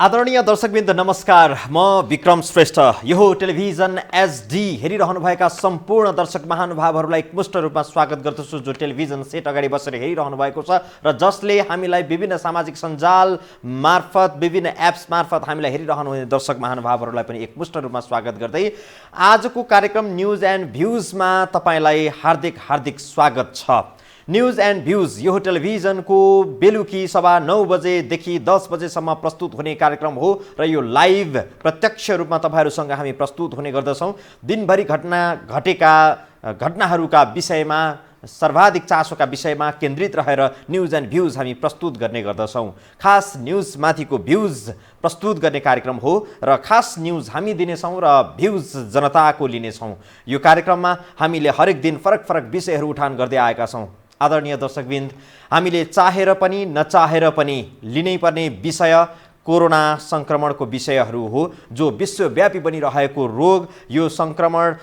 आदरणीय दर्शकवृन्द नमस्कार। म विक्रम श्रेष्ठ। यो टेलिभिजन एचडी हेरिरहनुभएका सम्पूर्ण दर्शक महानुभावहरूलाई एकमुष्ट रूपमा स्वागत गर्दछु, जो टेलिभिजन सेट अगाडि बसेर हेरिरहनु भएको छ र जसले हामीलाई विभिन्न सामाजिक सञ्जाल मार्फत विभिन्न एप्स मार्फत हामीलाई हेरिरहनुहुने दर्शक महानुभावहरूलाई पनि एकमुष्ट रूपमा स्वागत गर्दै आजको कार्यक्रम न्यूज एन्ड भ्यूजमा तपाईलाई हार्दिक हार्दिक स्वागत छ। न्यूज एन्ड भ्यूज यो टेलिभिजनको बेलुकी सभा 9 बजेदेखि 10 बजेसम्म प्रस्तुत हुने कार्यक्रम हो र यो लाइभ प्रत्यक्ष रूपमा तपाईहरूसँग हामी प्रस्तुत हुने गर्दछौँ। दिनभरि घटेका घटनाहरूका विषयमा सर्वाधिक चासोका विषयमा केन्द्रित रहेर न्यूज एन्ड भ्यूज हामी प्रस्तुत गर्ने गर्दछौँ। खास न्यूजमाथिको भ्यूज प्रस्तुत गर्ने कार्यक्रम हो र खास न्यूज हामी दिनेछौँ र भ्यूज जनताको लिनेछौँ। यो कार्यक्रममा हामीले हरेक दिन फरक फरक विषयहरू उठान गर्दै आएका छौँ। आदरणीय दर्शकवृन्द, हामीले चाहेर पनि नचाहेर पनि लिनै पर्ने विषय कोरोना संक्रमणको विषयहरू हो, जो विश्वव्यापी बनिरहेको रोग। यो संक्रमण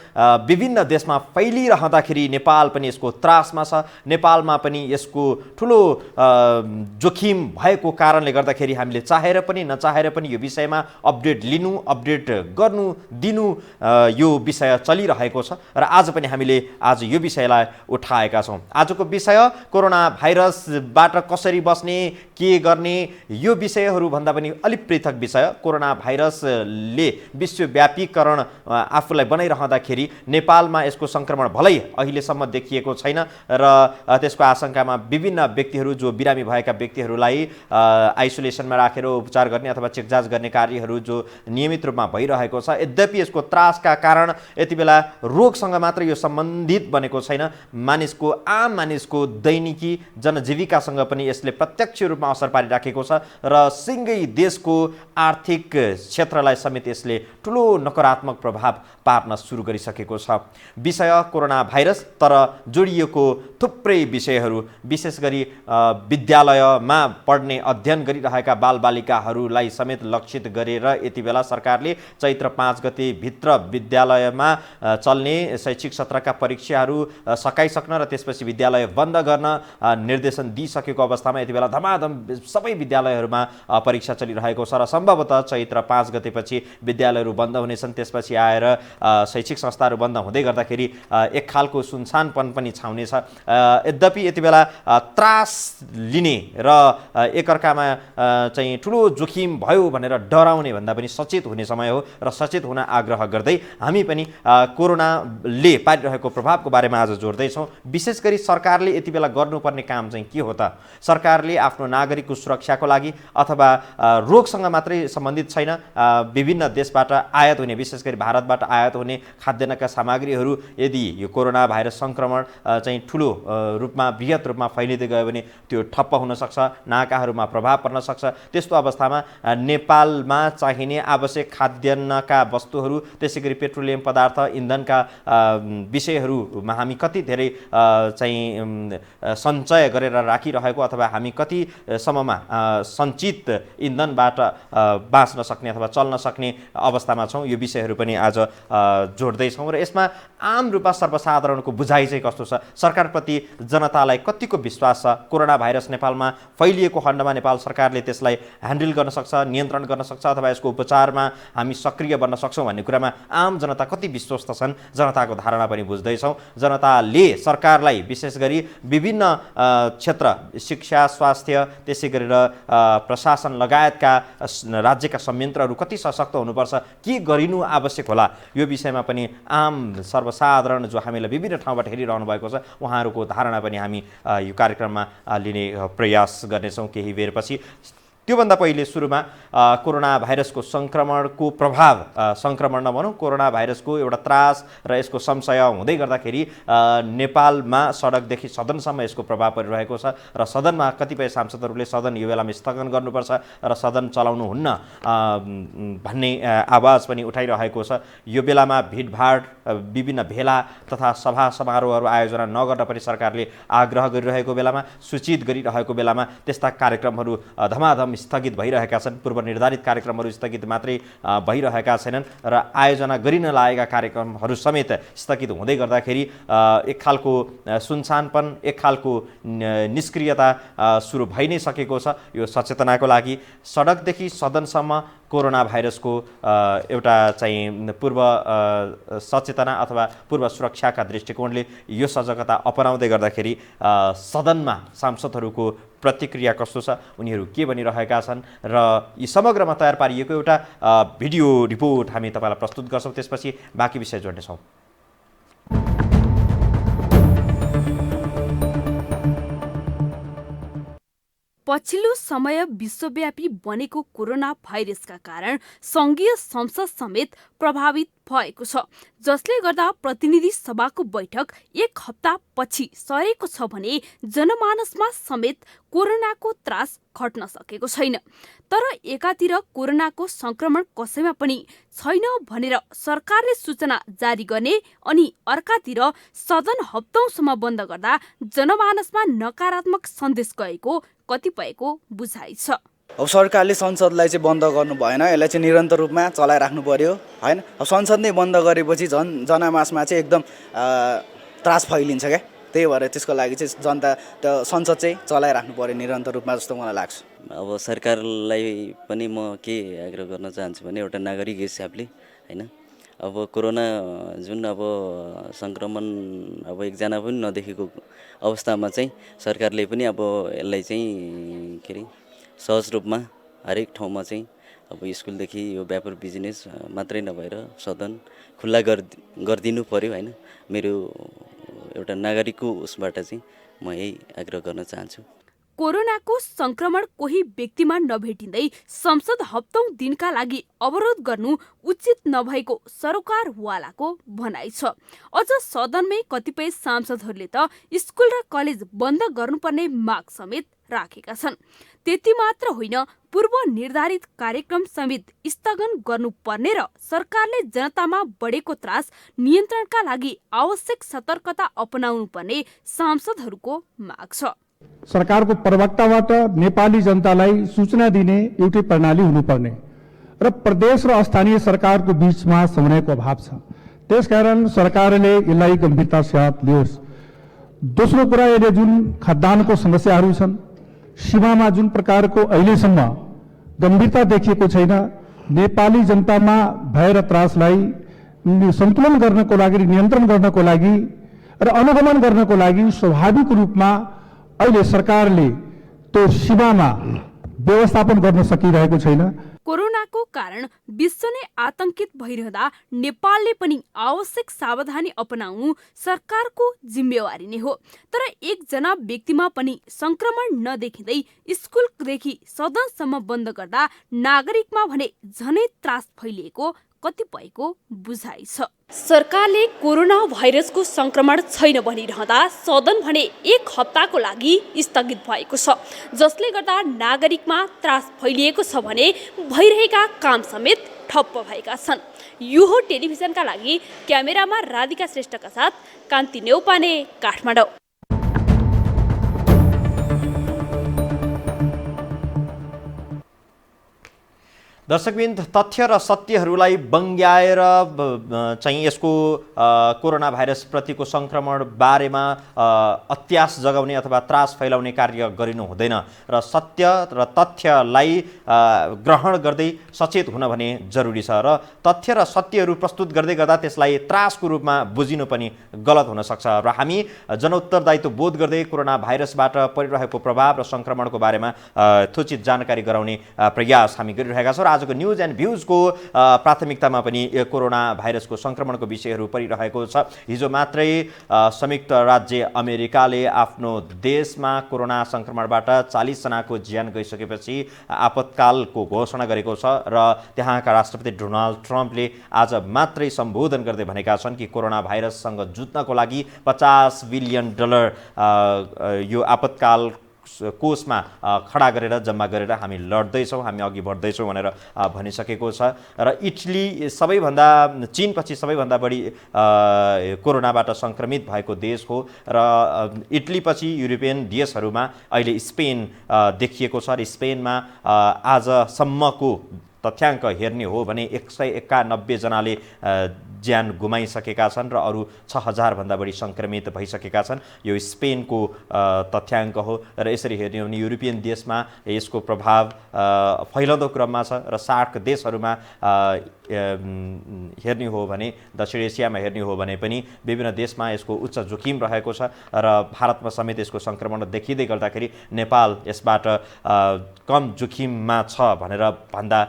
विभिन्न देशमा फैलिरहँदाखेरि नेपाल पनि यसको त्रासमा छ। नेपालमा पनि यसको ठुलो जोखिम भएको कारणले गर्दाखेरि हामीले चाहेर पनि नचाहेर पनि यो विषयमा अपडेट लिनु, अपडेट गर्नु, दिनु यो विषय चलिरहेको छ र आज पनि हामीले आज यो विषयलाई उठाएका छौँ। आजको विषय कोरोना भाइरसबाट कसरी बस्ने, के गर्ने, यो विषयहरू भन्दा पनि अलिक पृथक विषय। कोरोना भाइरसले विश्वव्यापीकरण आफूलाई बनाइरहँदाखेरि नेपालमा यसको संक्रमण भलै अहिलेसम्म देखिएको छैन र त्यसको आशंकामा विभिन्न व्यक्तिहरू, जो बिरामी भएका व्यक्तिहरूलाई आइसोलेसनमा राखेर उपचार गर्ने अथवा चेकजाँच गर्ने कार्यहरू जो नियमित रूपमा भइरहेको छ। यद्यपि यसको त्रासका कारण यति बेला रोगसँग मात्र यो सम्बन्धित बनेको छैन, आम मानिसको दैनिकी जनजीविकासँग पनि यसले प्रत्यक्ष रूपमा असर पारिराखेको छ र सिँगै देशको आर्थिक क्षेत्रलाई समेत यसले ठुलो नकारात्मक प्रभाव पार्न सुरु गरिसकेको छ। विषय कोरोना भाइरस, तर जोडिएको थुप्रै विषयहरू, विशेष गरी विद्यालयमा पढ्ने अध्ययन गरिरहेका बालबालिकाहरूलाई समेत लक्षित गरेर यति बेला सरकारले चैत्र 5 गते भित्र विद्यालयमा चल्ने शैक्षिक सत्रका परीक्षाहरू सकाइसक्न र त्यसपछि विद्यालय बन्द गर्न निर्देशन दिइसकेको अवस्थामा यति बेला धमाधम सबै विद्यालयहरूमा परीक्षा चलिरहेको छ र सम्भवतः चैत्र 5 गतेपछि विद्यालयहरू बन्द हुनेछन्। त्यसपछि आएर शैक्षिक संस्थाहरू बन्द हुँदै गर्दाखेरि एक खालको सुनसानपन पनि छाउनेछ। यद्यपि यति बेला त्रास लिने र एकअर्कामा चाहिँ ठुलो जोखिम भयो भनेर डराउने भन्दा पनि सचेत हुने समय हो र सचेत हुन आग्रह गर्दै हामी पनि कोरोनाले पारिरहेको प्रभावको बारेमा आज जोड्दैछौँ। विशेष गरी सरकारले यति बेला गर्नुपर्ने काम चाहिँ के हो त? सरकारले आफ्नो नागरिकको सुरक्षाको लागि अथवा रोगसँग मात्रै सम्बन्धित छैन, विभिन्न देशबाट आयात हुने, विशेष गरी भारतबाट आयात हुने खाद्यान्नका सामग्रीहरू यदि यो कोरोना भाइरस संक्रमण चाहिँ ठुलो रूपमा बृहत रूपमा फैलिँदै गयो भने त्यो ठप्प हुन सक्छ, नाकाहरूमा प्रभाव पर्न सक्छ। त्यस्तो अवस्थामा नेपालमा चाहिने आवश्यक खाद्यान्नका वस्तुहरू, त्यसै गरी पेट्रोलियम पदार्थ, इन्धनका विषयहरूमा हामी कति धेरै चाहिँ सञ्चय गरेर राखिरहेको अथवा हामी कति सम्ममा सञ्चित इन्धनबाट बाँच्न सक्ने अथवा चल्न सक्ने अवस्थामा छौँ, यो विषयहरू पनि आज जोड्दैछौँ। र यसमा आम रूपमा सर्वसाधारणको बुझाइ चाहिँ कस्तो छ, सरकारप्रति जनतालाई कतिको विश्वास छ, कोरोना भाइरस नेपालमा फैलिएको खण्डमा नेपाल सरकारले त्यसलाई ह्यान्डल गर्न सक्छ, नियन्त्रण गर्न सक्छ अथवा यसको उपचारमा हामी सक्रिय बन्न सक्छौँ भन्ने कुरामा आम जनता कति विश्वस्त छन्, जनताको धारणा पनि बुझ्दैछौँ। जनताले सरकारलाई विशेष गरी विभिन्न क्षेत्र, शिक्षा, स्वास्थ्य, त्यसै गरेर प्रशासन लगायतका राज्यका संयन्त्रहरू कति सशक्त हुनुपर्छ, के गरिनु आवश्यक होला, यो विषयमा पनि आम सर्वसाधारण जो हामीलाई विभिन्न ठाउँबाट हेरिरहनु भएको छ उहाँहरूको धारणा पनि हामी यो कार्यक्रममा लिने प्रयास गर्नेछौँ केही बेरपछि। त्योभन्दा पहिले सुरुमा कोरोना भाइरसको संक्रमणको प्रभाव, संक्रमण नभनौँ, कोरोना भाइरसको एउटा त्रास र यसको संशय हुँदै गर्दाखेरि नेपालमा सडकदेखि सदनसम्म यसको प्रभाव परिरहेको छ र सदनमा कतिपय सांसदहरूले सदन यो बेलामा स्थगन गर्नुपर्छ र सदन चलाउनुहुन्न भन्ने आवाज पनि उठाइरहेको छ। यो बेलामा भिडभाड, विभिन्न भेला तथा सभा समारोहहरू आयोजना नगर्न पनि सरकारले आग्रह गरिरहेको बेलामा, सूचित गरिरहेको बेलामा त्यस्ता कार्यक्रमहरू धमाधम स्थगित भइरहेका छन्, पूर्व निर्धारित कार्यक्रमहरू स्थगित मात्रै भइरहेका छैनन् र आयोजना गरिन लागेका कार्यक्रमहरू समेत स्थगित हुँदै गर्दाखेरि एक खालको सुनसानपन, एक खालको निष्क्रियता सुरु भइ नै सकेको छ। यो सचेतनाको लागि सडकदेखि सदनसम्म कोरोना भाइरसको एउटा चाहिँ पूर्व सचेतना अथवा पूर्व सुरक्षाका दृष्टिकोणले यो सजगता अपनाउँदै गर्दाखेरि सदनमा सांसदहरूको प्रतिक्रिया कस्तो छ, उनीहरू के भनिरहेका छन् र यी समग्रमा तयार पारिएको एउटा भिडियो रिपोर्ट हामी तपाईँलाई प्रस्तुत गर्छौँ। त्यसपछि बाँकी विषय जोड्नेछौँ। पछिल्लो समय विश्वव्यापी बनेको कोरोना भाइरसका कारण संघीय संसद समेत प्रभावित भएको छ, जसले गर्दा प्रतिनिधि सभाको बैठक एक हप्ता पछि सरेको छ भने जनमानसमा समेत कोरोनाको त्रास घट्न सकेको छैन। तर एकातिर कोरोनाको संक्रमण कसैमा पनि छैन भनेर सरकारले सूचना जारी गर्ने अनि अर्कातिर सदन हप्तौंसम्म बन्द गर्दा जनमानसमा नकारात्मक सन्देश गएको कतिपयको बुझाइ छ। अब सरकारले संसदलाई चाहिँ बन्द गर्नु भएन, यसलाई चाहिँ निरन्तर रूपमा चलाइराख्नु पर्यो हैन। अब संसद नै बन्द गरेपछि जनमासमा चाहिँ एकदम त्रास फैलिन्छ क्या। त्यही भएर त्यसको लागि चाहिँ जनता संसद चाहिँ चलाइराख्नु पर्यो निरन्तर रूपमा जस्तो मलाई लाग्छ। अब सरकारलाई पनि म के आग्रह गर्न चाहन्छु भने एउटा नागरिक हिसाबले हैन, अब कोरोना जुन अब संक्रमण अब एकजना पनि नदेखेको अवस्थामा चाहिँ सरकारले पनि अब यसलाई चाहिँ के अरे सहज रूपमा हरेक ठाउँमा चाहिँ अब स्कुलदेखि यो व्यापार बिजनेस मात्रै नभएर सदन खुल्ला गरिदिनु पर्यो हैन। मेरो एउटा नागरिकको उसबाट चाहिँ म यही आग्रह गर्न चाहन्छु। कोरोनाको संक्रमण कोही व्यक्तिमा नभेटिँदै संसद हप्तौं दिनका लागि अवरोध गर्नु उचित नभएको सरकारवालाको भनाइ छ। अझ सदनमै कतिपय सांसदहरूले त स्कुल र कलेज बन्द गर्नुपर्ने माग समेत राखेका छन्। त्यति मात्र होइन, पूर्व निर्धारित कार्यक्रम समेत स्थगन गर्नुपर्ने र सरकारले जनतामा बढेको त्रास नियन्त्रणका लागि आवश्यक सतर्कता अपनाउनु पर्ने सांसदहरूको माग छ। सरकारको प्रवक्ताबाट नेपाली जनतालाई सूचना दिने एउटै प्रणाली हुनुपर्ने र प्रदेश र स्थानीय सरकारको बीचमा समन्वयको अभाव छ। त्यसकारण सरकारले यसलाई गम्भीरता साथ लियोस्। दोस्रो कुरा, यसले जुन खाद्यान्नको समस्याहरू छन्, सीमामा जुन प्रकारको अहिलेसम्म गम्भीरता देखिएको छैन, नेपाली जनतामा भएर त्रासलाई सन्तुलन गर्नको लागि, नियन्त्रण गर्नको लागि र अनुगमन गर्नको लागि स्वाभाविक रूपमा अहिले सरकारले त्यो सीमामा व्यवस्थापन गर्न सकिरहेको छैन। कोरोनाको कारण विश्व नै आतंकित भइरहँदा नेपालले पनि आवश्यक सावधानी अपनाउनु सरकारको जिम्मेवारी नै हो। तर एकजना व्यक्तिमा पनि संक्रमण नदेखिँदै स्कुलदेखि सदनसम्म बन्द गर्दा नागरिकमा भने झनै त्रास फैलिएको कतिपयको बुझाइ छ। सरकारले कोरोना भाइरसको संक्रमण छैन भनिरहँदा सदन भने एक हप्ताको लागि स्थगित भएको छ, जसले गर्दा नागरिकमा त्रास फैलिएको छ भने भइरहेका काम समेत ठप्प भएका छन्। यो हो टेलिभिजनका लागि क्यामेरामा राधिका श्रेष्ठका साथ कान्ति नेउपाने, काठमाडौँ। दर्शकबिन्द, तथ्य र सत्यहरूलाई बङ्ग्याएर चाहिँ यसको कोरोना भाइरस प्रतिको संक्रमण बारेमा अत्यास जगाउने अथवा त्रास फैलाउने कार्य गरिनु हुँदैन र सत्य र तथ्यलाई ग्रहण गर्दै सचेत हुन भने जरुरी छ र तथ्य र सत्यहरू प्रस्तुत गर्दै गर्दा त्यसलाई त्रासको रूपमा बुझिनु पनि गलत हुन सक्छ र हामी जनउत्तरदायित्व बोध गर्दै कोरोना भाइरसबाट परिरहेको प्रभाव र संक्रमणको बारेमा थोचित जानकारी गराउने प्रयास हामी गरिरहेका छौँ। आजको न्यूज एन्ड भ्यूजको प्राथमिकतामा पनि कोरोना भाइरसको संक्रमणको विषयहरू परिरहेको छ। हिजो मात्रै संयुक्त राज्य अमेरिकाले आफ्नो देशमा कोरोना संक्रमणबाट 40 जनाको ज्यान गइसकेपछि आपतकालको घोषणा गरेको छ र त्यहाँका राष्ट्रपति डोनाल्ड ट्रम्पले आज मात्रै सम्बोधन गर्दै भनेका छन् कि कोरोना भाइरससँग जुझ्नको लागि $50 बिलियन यो आपतकाल कोषमा खडा गरेर जम्मा गरेर हामी लड्दैछौँ, हामी अघि बढ्दैछौँ भनेर भनिसकेको छ। र इटली चीनपछि सबैभन्दा बढी कोरोनाबाट सङ्क्रमित भएको देश हो र इटलीपछि युरोपियन देशहरूमा अहिले स्पेन देखिएको छ र स्पेनमा आजसम्मको तथ्याङ्क हेर्ने हो भने 191 जनाले ज्यान गुमाइसकेका छन् र अरू 6000 भन्दा बढी सङ्क्रमित भइसकेका छन्। यो स्पेनको तथ्याङ्क हो र यसरी हेर्ने हो भने युरोपियन देशमा यसको प्रभाव फैलाउँदो क्रममा छ र सार्क देशहरूमा हेर्ने हो भने, दक्षिण एसियामा हेर्ने हो भने पनि विभिन्न देशमा यसको उच्च जोखिम रहेको छ र भारतमा समेत यसको सङ्क्रमण देखिँदै गर्दाखेरि नेपाल यसबाट कम जोखिममा छ भनेर भन्दा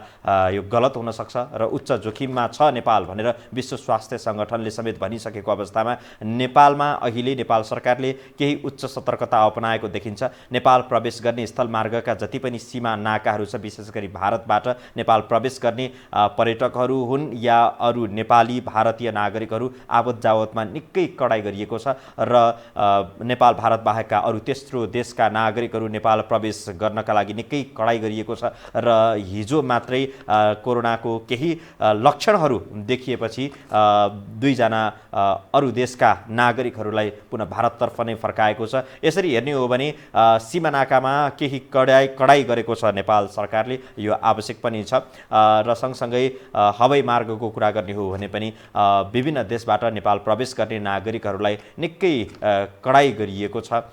यो गलत हुन सक्छ र उच्च जोखिममा छ नेपाल भनेर विश्व स्वास्थ्य सङ्गठनले समेत भनिसकेको अवस्थामा नेपालमा अहिले नेपाल सरकारले केही उच्च सतर्कता अपनाएको देखिन्छ। नेपाल प्रवेश गर्ने स्थलमार्गका जति पनि सीमा नाकाहरू छ, विशेष गरी भारतबाट नेपाल प्रवेश गर्ने पर्यटकहरू हुन् या अरू नेपाली भारतीय नागरिकहरू आवत जावतमा निकै कडाइ गरिएको छ र नेपाल भारत बाहेकका अरू तेस्रो देशका नागरिकहरू नेपाल प्रवेश गर्नका लागि निकै कडाइ गरिएको छ र हिजो मात्रै कोरोनाको केही लक्षणहरू देखिएपछि 2 जना अरू देशका नागरिकहरूलाई पुनः भारततर्फ नै फर्काएको छ। यसरी हेर्ने हो भने सीमा नाकामा केही कडाइ गरेको छ नेपाल सरकारले, यो आवश्यक पनि छ र सँगसँगै हवाई मार्गको कुरा गर्ने हो भने पनि विभिन्न देशबाट नेपाल प्रवेश गर्ने नागरिकहरूलाई निकै कडाइ गरिएको छ।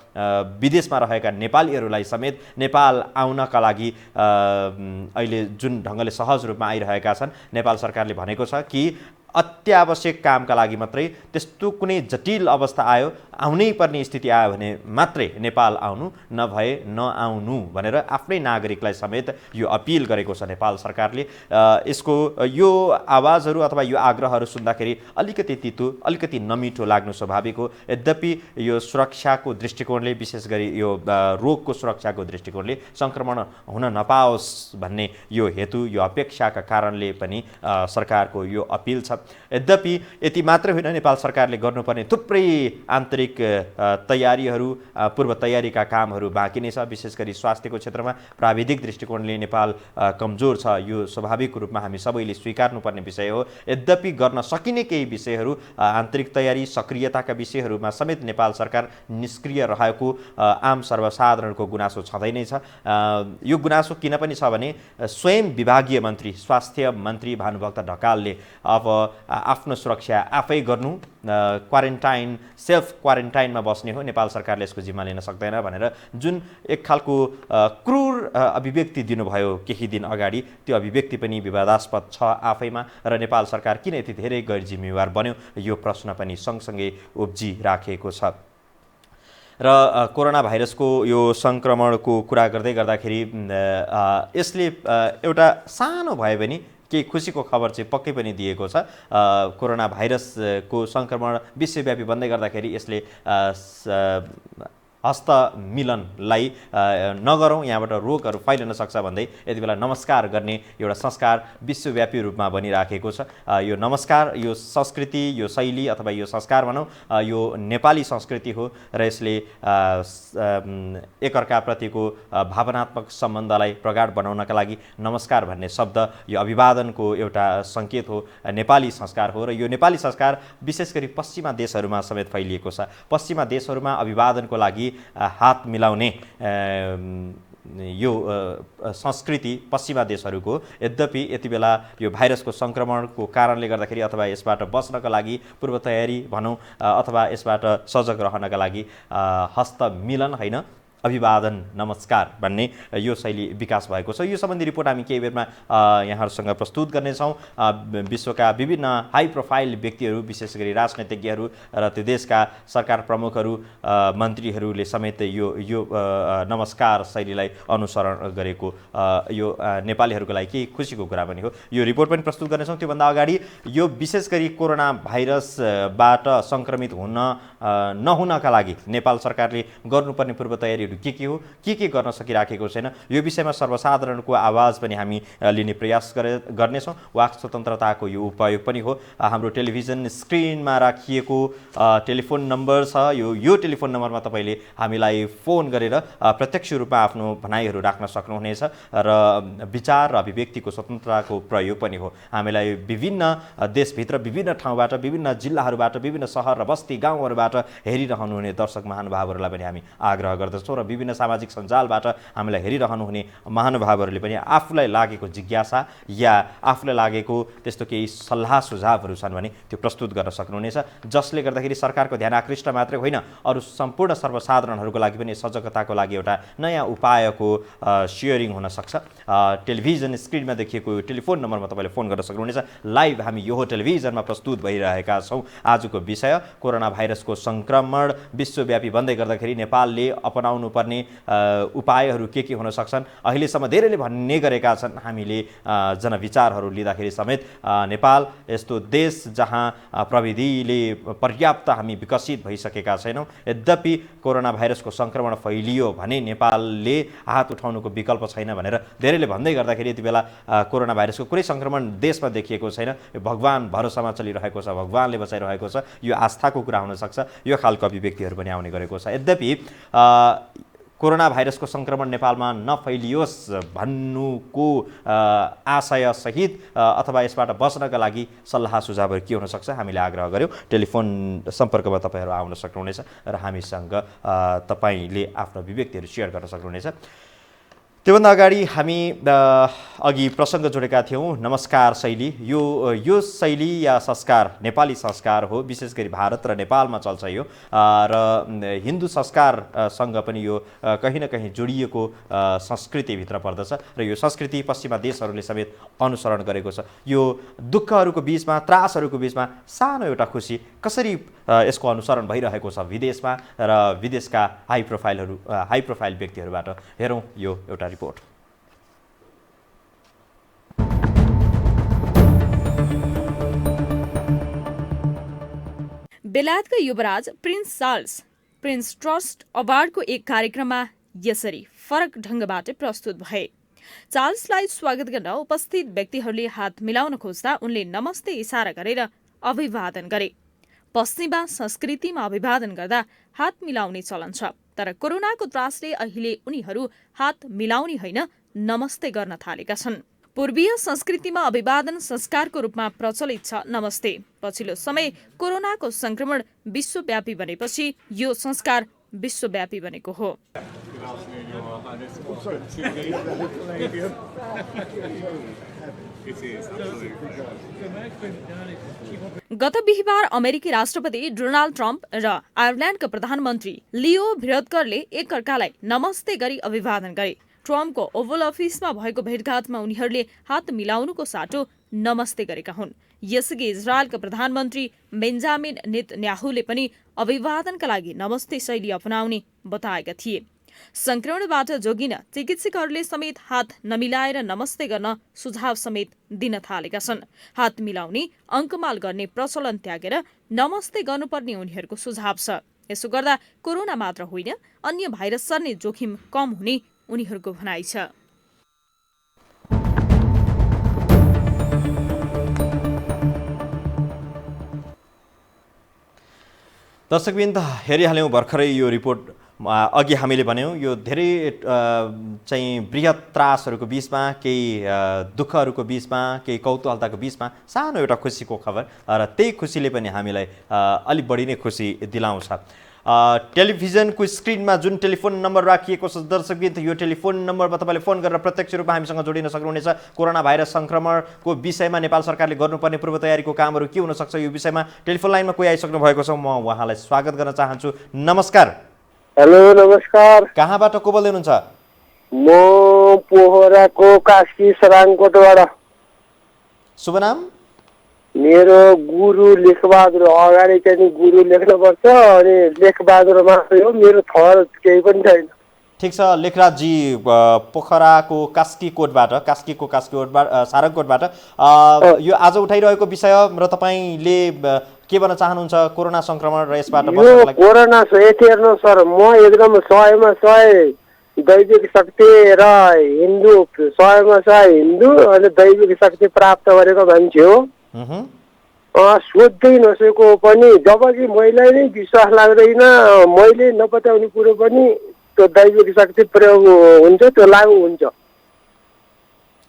विदेशमा रहेका नेपालीहरूलाई समेत नेपाल आउनका लागि अहिले जुन ढङ्गले सहज रूपमा आइरहेका छन्, नेपाल सरकारले भनेको छ कि अत्यावश्यक कामका लागि मात्रै, त्यस्तो कुनै जटिल अवस्था आयो, आउनै पर्ने स्थिति आयो भने मात्रै नेपाल आउनु, नभए नआउनु भनेर आफ्नै नागरिकलाई समेत यो अपिल गरेको छ नेपाल सरकारले। यसको यो आवाजहरू अथवा यो आग्रहहरू सुन्दाखेरि अलिकति तितो, अलिकति नमिठो लाग्नु स्वाभाविक हो। यद्यपि यो सुरक्षाको दृष्टिकोणले, विशेष गरी यो रोगको सुरक्षाको दृष्टिकोणले सङ्क्रमण हुन नपाओस् भन्ने यो हेतु, यो अपेक्षाका कारणले पनि सरकारको यो अपिल छ। यद्यपि यति मात्र होइन, नेपाल सरकारले गर्नुपर्ने थुप्रै आन्तरिक तयारीहरू, पूर्व तयारीका कामहरू बाँकी नै छ। विशेष गरी स्वास्थ्यको क्षेत्रमा प्राविधिक दृष्टिकोणले नेपाल कमजोर छ, यो स्वाभाविक रूपमा हामी सबैले स्वीकार्नुपर्ने विषय हो। यद्यपि गर्न सकिने केही विषयहरू, आन्तरिक तयारी, सक्रियताका विषयहरूमा समेत नेपाल सरकार निष्क्रिय रहेको आम सर्वसाधारणको गुनासो छँदै नै छ। यो गुनासो किन पनि छ भने स्वयं विभागीय मन्त्री, स्वास्थ्य मन्त्री भानुभक्त ढकालले अब आफ्नो सुरक्षा आफै गर्नु, क्वारेन्टाइन, सेल्फ क्वारेन्टाइनमा बस्ने हो, नेपाल सरकारले यसको जिम्मा लिन सक्दैन भनेर जुन एक खालको क्रूर अभिव्यक्ति दिनुभयो केही दिन अगाडि, त्यो अभिव्यक्ति पनि विवादास्पद छ आफैमा र नेपाल सरकार किन यति धेरै गैर जिम्मेवार बन्यो, यो प्रश्न पनि सँगसँगै उब्जिराखेको छ। र कोरोना भाइरसको यो सङ्क्रमणको कुरा गर्दै गर्दाखेरि यसले एउटा सानो भए पनि केही खुसीको खबर चाहिँ पक्कै पनि दिएको छ। कोरोना भाइरसको सङ्क्रमण विश्वव्यापी बन्दै गर्दाखेरि यसले हस्तमिलनलाई नगरौँ, यहाँबाट रोगहरू फैलिन सक्छ भन्दै यति बेला नमस्कार गर्ने एउटा संस्कार विश्वव्यापी रूपमा बनिराखेको छ। यो नमस्कार, यो संस्कृति, यो शैली अथवा यो संस्कार भनौँ, यो नेपाली संस्कृति हो र यसले एकअर्काप्रतिको भावनात्मक सम्बन्धलाई प्रगाढ बनाउनका लागि नमस्कार भन्ने शब्द यो अभिवादनको एउटा सङ्केत हो, नेपाली संस्कार हो र यो नेपाली संस्कार विशेष गरी पश्चिमा देशहरूमा समेत फैलिएको छ। पश्चिमा देशहरूमा अभिवादनको लागि हात मिलाउने यो संस्कृति पश्चिमा देशहरूको, यद्यपि यति बेला यो भाइरसको सङ्क्रमणको कारणले गर्दाखेरि अथवा यसबाट बच्नका लागि पूर्व तयारी भनौँ अथवा यसबाट सजग रहनका लागि हस्तमिलन होइन, अभिवादन, नमस्कार भन्ने यो शैली विकास भएको छ। यो सम्बन्धी रिपोर्ट हामी केही बेरमा यहाँहरूसँग प्रस्तुत गर्नेछौँ। विश्वका विभिन्न हाई प्रोफाइल व्यक्तिहरू, विशेष गरी राजनीतिज्ञहरू र त्यो देशका सरकार प्रमुखहरू, मन्त्रीहरूले समेत यो नमस्कार शैलीलाई अनुसरण गरेको यो नेपालीहरूको लागि केही खुसीको कुरा पनि हो। यो रिपोर्ट पनि प्रस्तुत गर्नेछौँ। त्योभन्दा अगाडि यो विशेष गरी कोरोना भाइरसबाट सङ्क्रमित हुन नहुनका लागि नेपाल सरकारले गर्नुपर्ने पूर्व तयारीहरू के हो, के गर्न सकिराखेको छैन, यो विषयमा सर्वसाधारणको आवाज पनि हामी लिने प्रयास गर्नेछौँ। वाक स्वतन्त्रताको यो उपयोग पनि हो। हाम्रो टेलिभिजन स्क्रिनमा राखिएको टेलिफोन नम्बर छ, यो टेलिफोन नम्बरमा तपाईँले हामीलाई फोन गरेर प्रत्यक्ष रूपमा आफ्नो भनाइहरू राख्न सक्नुहुनेछ र विचार र अभिव्यक्तिको स्वतन्त्रताको प्रयोग पनि हो। हामीलाई विभिन्न देशभित्र विभिन्न ठाउँबाट, विभिन्न जिल्लाहरूबाट, विभिन्न सहर र बस्ती गाउँहरूबाट हेरिरहनुहुने दर्शक महानुभावहरूलाई पनि हामी आग्रह गर्दछौँ र विभिन्न सामाजिक सञ्जालबाट हामीलाई हेरिरहनुहुने महानुभावहरूले पनि आफूलाई लागेको जिज्ञासा या आफूलाई लागेको त्यस्तो केही सल्लाह सुझावहरू छन् भने त्यो प्रस्तुत गर्न सक्नुहुनेछ, जसले गर्दाखेरि सरकारको ध्यान आकृष्ट मात्रै होइन, अरू सम्पूर्ण सर्वसाधारणहरूको लागि पनि सजगताको लागि एउटा नयाँ उपायको सेयरिङ हुन सक्छ। टेलिभिजन स्क्रिनमा देखिएको यो टेलिफोन नम्बरमा तपाईँले फोन गर्न सक्नुहुनेछ। लाइभ हामी यो टेलिभिजनमा प्रस्तुत भइरहेका छौँ। आजको विषय कोरोना भाइरसको सङ्क्रमण विश्वव्यापी बन्दै गर्दाखेरि नेपालले अपनाउनु पर्ने उपायहरू के हुन सक्छन्। अहिलेसम्म धेरैले भन्ने गरेका छन्, हामीले जनविचारहरू लिँदाखेरि समेत नेपाल यस्तो देश जहाँ प्रविधिले पर्याप्त हामी विकसित भइसकेका छैनौँ। यद्यपि कोरोना भाइरसको सङ्क्रमण फैलियो भने नेपालले हात उठाउनुको विकल्प छैन भनेर धेरैले भन्दै गर्दाखेरि यति बेला कोरोना भाइरसको कुनै सङ्क्रमण देशमा देखिएको छैन। यो भगवान भरोसामा चलिरहेको छ, भगवानले बचाइरहेको छ, यो आस्थाको कुरा हुनसक्छ। यो खालको अभिव्यक्तिहरू पनि आउने गरेको छ। यद्यपि कोरोना भाइरसको सङ्क्रमण नेपालमा नफैलियोस् भन्नुको आशयसहित अथवा यसबाट बच्नका लागि सल्लाह सुझावहरू के हुनसक्छ हामीले आग्रह गऱ्यौँ। टेलिफोन सम्पर्कमा तपाईँहरू आउन सक्नुहुनेछ र हामीसँग तपाईँले आफ्नो अभिव्यक्तिहरू सेयर गर्न सक्नुहुनेछ। त्योभन्दा अगाडि हामी अघि प्रसङ्ग जोडेका थियौँ नमस्कार शैली। यो शैली या संस्कार नेपाली संस्कार हो, विशेष गरी भारत र नेपालमा चल्छ यो, र हिन्दू संस्कारसँग पनि यो कहीँ न कहीँ जोडिएको संस्कृतिभित्र पर्दछ र यो संस्कृति पश्चिमा देशहरूले समेत अनुसरण गरेको छ। यो दुःखहरूको बिचमा, त्रासहरूको बिचमा सानो एउटा खुसी कसरी यसको अनुसरण भइरहेको छ विदेशमा र विदेशका हाई प्रोफाइल व्यक्तिहरूबाट। हेरौँ यो एउटा रिपोर्ट। बेलायतका युवराज प्रिन्स चार्ल्स प्रिन्स ट्रस्ट अवार्डको एक कार्यक्रममा यसरी फरक ढङ्गबाट प्रस्तुत भए। चार्ल्सलाई स्वागत गर्न उपस्थित व्यक्तिहरूले हात मिलाउन खोज्दा उनले नमस्ते इसारा गरेर अभिवादन गरे। पश्चिमा संस्कृतिमा अभिवादन गर्दा हात मिलाउने चलन छ, तर कोरोनाको त्रासले अहिले उनीहरू हात मिलाउने होइन नमस्ते गर्न थालेका छन्। पूर्वीय संस्कृतिमा अभिवादन संस्कारको रूपमा प्रचलित छ नमस्ते। पछिल्लो समय कोरोनाको संक्रमण विश्वव्यापी बनेपछि यो संस्कार विश्वव्यापी बनेको हो। गत बिहिबार अमेरिकी राष्ट्रपति डोनाल्ड ट्रम्प र आयरल्यान्डका प्रधानमन्त्री लियो भ्यारडकरले एकअर्कालाई नमस्ते गरी अभिवादन गरे। ट्रम्पको ओभल अफिसमा भएको भेटघाटमा उनीहरूले हात मिलाउनुको साटो नमस्ते गरेका हुन्। यसअघि इजरायलका प्रधानमन्त्री बेन्जामिन नेतन्याहुले पनि अभिवादनका लागि नमस्ते शैली अपनाउने बताएका थिए। संक्रमणबाट जोगिन चिकित्सकहरूले समेत हात नमिलाएर नमस्ते गर्न सुझाव समेत दिन थालेका छन्। हात मिलाउने, अङ्कमाल गर्ने प्रचलन त्यागेर नमस्ते गर्नुपर्ने उनीहरूको सुझाव छ। यसो गर्दा कोरोना मात्र होइन, अन्य भाइरस सर्ने जोखिम कम हुने उनीहरूको भनाइ छ। दर्शकवृन्द, हेरिहाल्यौँ भर्खरै यो रिपोर्ट। अघि हामीले भन्यौँ यो धेरै चाहिँ बृहत त्रासहरूको बिचमा, केही दुःखहरूको बिचमा, केही कौतूहलताको बिचमा सानो एउटा खुसीको खबर, र त्यही खुसीले पनि हामीलाई अलिक बढी नै खुसी दिलाउँछ। टेलिभिजनको स्क्रिनमा जुन टेलिफोन नम्बर राखिएको छ दर्शकवृन्द, यो टेलिफोन नम्बरमा तपाईँले फोन गरेर प्रत्यक्ष रूपमा हामीसँग जोडिन सक्नुहुनेछ। कोरोना भाइरस सङ्क्रमणको विषयमा नेपाल सरकारले गर्नुपर्ने पूर्व तयारीको कामहरू के हुनसक्छ यो विषयमा टेलिफोन लाइनमा कोही आइसक्नु भएको छ। म उहाँलाई स्वागत गर्न चाहन्छु। नमस्कार। हेलो, नमस्कार। कहाँबाट को बोल्दै हुनुहुन्छ? म पोखराको कास्की सराङकोटबाट। शुभ नाम? मेरो गुरु लेखबहादुर। अगाडि चाहिँ गुरु लेख्नुपर्छ, अनि लेखबहादुर मात्रै हो, मेरो थर केही पनि छैन। ठिक छ लेखराजजी, पोखराको सारङकोटबाट यो आज उठाइरहेको विषय र तपाईँले के भन्न चाहनुहुन्छ कोरोना संक्रमण र यसबाट यो बच्नको लागि? कोरोना यति हेर्नु सर, म एकदम 100मा 100 दैविक शक्ति र हिन्दू 100मा 100 हिन्दू अनि दैविक शक्ति प्राप्त गरेको मान्छे हो। सोध्दै नसकेको पनि जबकि मैले नै विश्वास लाग्दैन, मैले नपत्याउने कुरो पनि त्यो दैविक शक्ति प्रयोग हुन्छ, त्यो लागू हुन्छ।